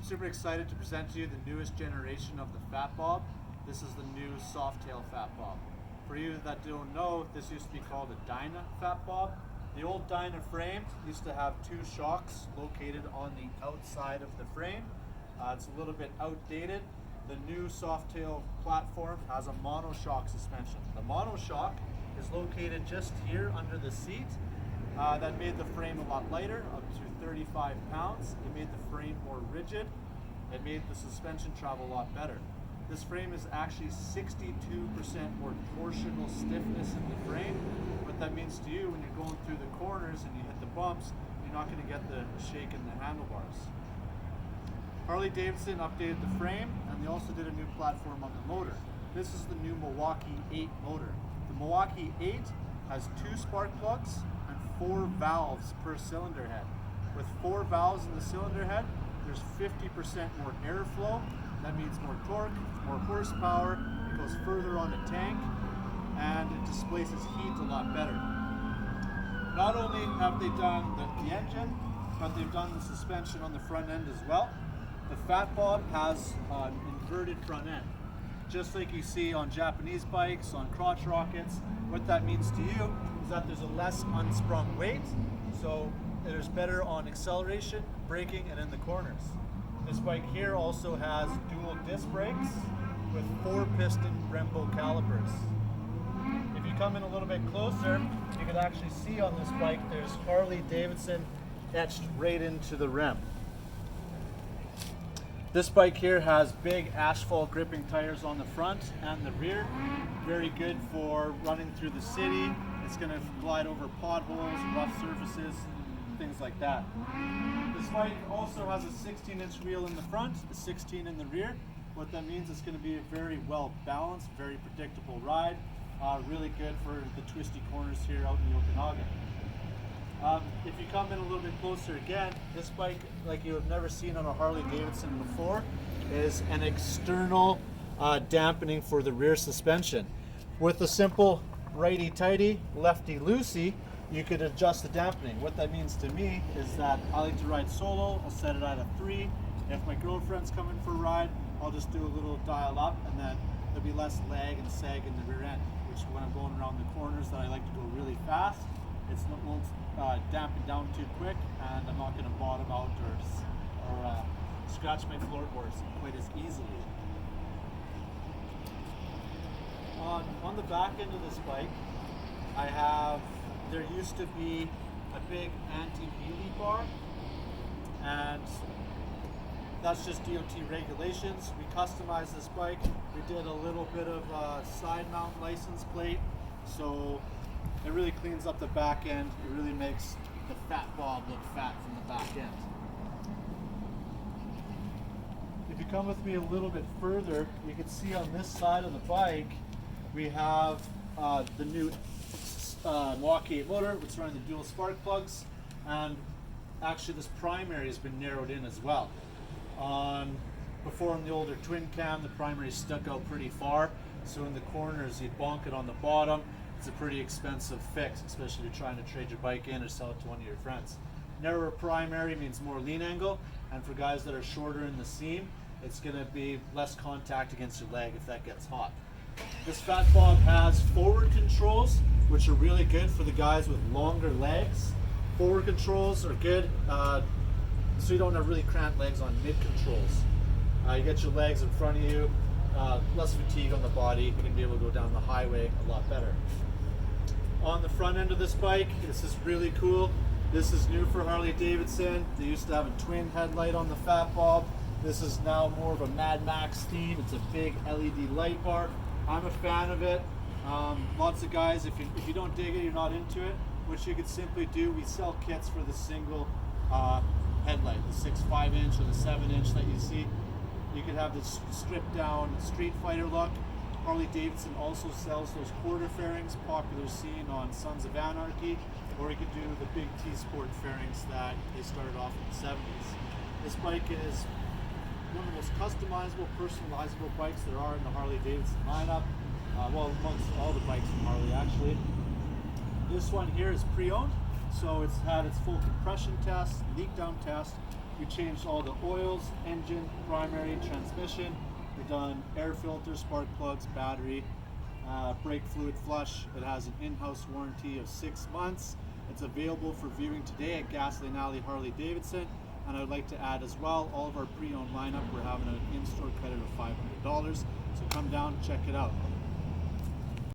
super excited to present to you the newest generation of the Fat Bob. This is the new Softail Fat Bob. For you that don't know, this used to be called a Dyna Fat Bob. The old Dyna frame used to have two shocks located on the outside of the frame. It's a little bit outdated. The new Softail platform has a monoshock suspension. The monoshock is located just here under the seat. That made the frame a lot lighter, up to 35 pounds. It made the frame more rigid. It made the suspension travel a lot better. This frame is actually 62% more torsional stiffness in the frame. What that means to you when you're going through the corners and you hit the bumps, you're not going to get the shake in the handlebars. Harley Davidson updated the frame, and they also did a new platform on the motor. This is the new Milwaukee 8 motor. The Milwaukee 8 has 2 spark plugs and 4 valves per cylinder head. With 4 valves in the cylinder head, there's 50% more airflow. That means more torque, more horsepower. It goes further on the tank, and it displaces heat a lot better. Not only have they done the engine, but they've done the suspension on the front end as well. The Fat Bob has an inverted front end, just like you see on Japanese bikes, on crotch rockets. What that means to you is that there's a less unsprung weight, so there's better on acceleration, braking, and in the corners. This bike here also has dual disc brakes with 4-piston Brembo calipers. If you come in a little bit closer, you can actually see on this bike there's Harley Davidson etched right into the rim. This bike here has big asphalt gripping tires on the front and the rear. Very good for running through the city. It's going to glide over potholes, rough surfaces, things like that. This bike also has a 16-inch wheel in the front, a 16 in the rear. What that means is going to be a very well balanced, very predictable ride. Really good for the twisty corners here out in the Okanagan. If you come in a little bit closer again, this bike, like you have never seen on a Harley Davidson before, is an external dampening for the rear suspension. With a simple righty-tighty, lefty-loosey, you could adjust the dampening. What that means to me is that I like to ride solo. I'll set it at a 3. If my girlfriend's coming for a ride, I'll just do a little dial up, and then there'll be less lag and sag in the rear end, which when I'm going around the corners that I like to go really fast, it won't dampen down too quick, and I'm not going to bottom out or scratch my floorboards quite as easily. On the back end of this bike, there used to be a big anti-wheelie bar, and that's just DOT regulations. We customized this bike. We did a little bit of a side mount license plate, so it really cleans up the back end. It really makes the Fat Bob look fat from the back end. If you come with me a little bit further, you can see on this side of the bike, we have the new Milwaukee 8 motor, which is running the dual spark plugs, and actually this primary has been narrowed in as well. Before on the older twin cam, the primary stuck out pretty far, so in the corners you'd bonk it on the bottom. It's a pretty expensive fix, especially if you're trying to trade your bike in or sell it to one of your friends. Narrower primary means more lean angle, and for guys that are shorter in the seam, it's going to be less contact against your leg if that gets hot. This Fat Bob has forward controls, which are really good for the guys with longer legs. Forward controls are good, so you don't have really cramped legs on mid controls. You get your legs in front of you, less fatigue on the body. You're going to be able to go down the highway a lot better. On the front end of this bike, this is really cool. This is new for Harley Davidson. They used to have a twin headlight on the Fat Bob. This is now more of a Mad Max theme. It's a big LED light bar. I'm a fan of it. Lots of guys, if you don't dig it, you're not into it, which you could simply do. We sell kits for the single headlight, the 6 5-inch or the 7-inch that you see. You could have this stripped down Street Fighter look. Harley Davidson also sells those quarter fairings, popular seen on Sons of Anarchy, or you could do the big T-Sport fairings that they started off in the 70s. This bike is one of the most customizable, personalizable bikes there are in the Harley Davidson lineup. Well, amongst all the bikes from Harley, actually. This one here is pre-owned, so it's had its full compression test, leak down test, We changed all the oils, engine, primary, transmission. We've done air filter, spark plugs, battery, brake fluid flush. It has an in-house warranty of 6 months. It's available for viewing today at Gasoline Alley Harley Davidson. And I'd like to add as well, all of our pre-owned lineup, we're having an in-store credit of $500. So come down, check it out.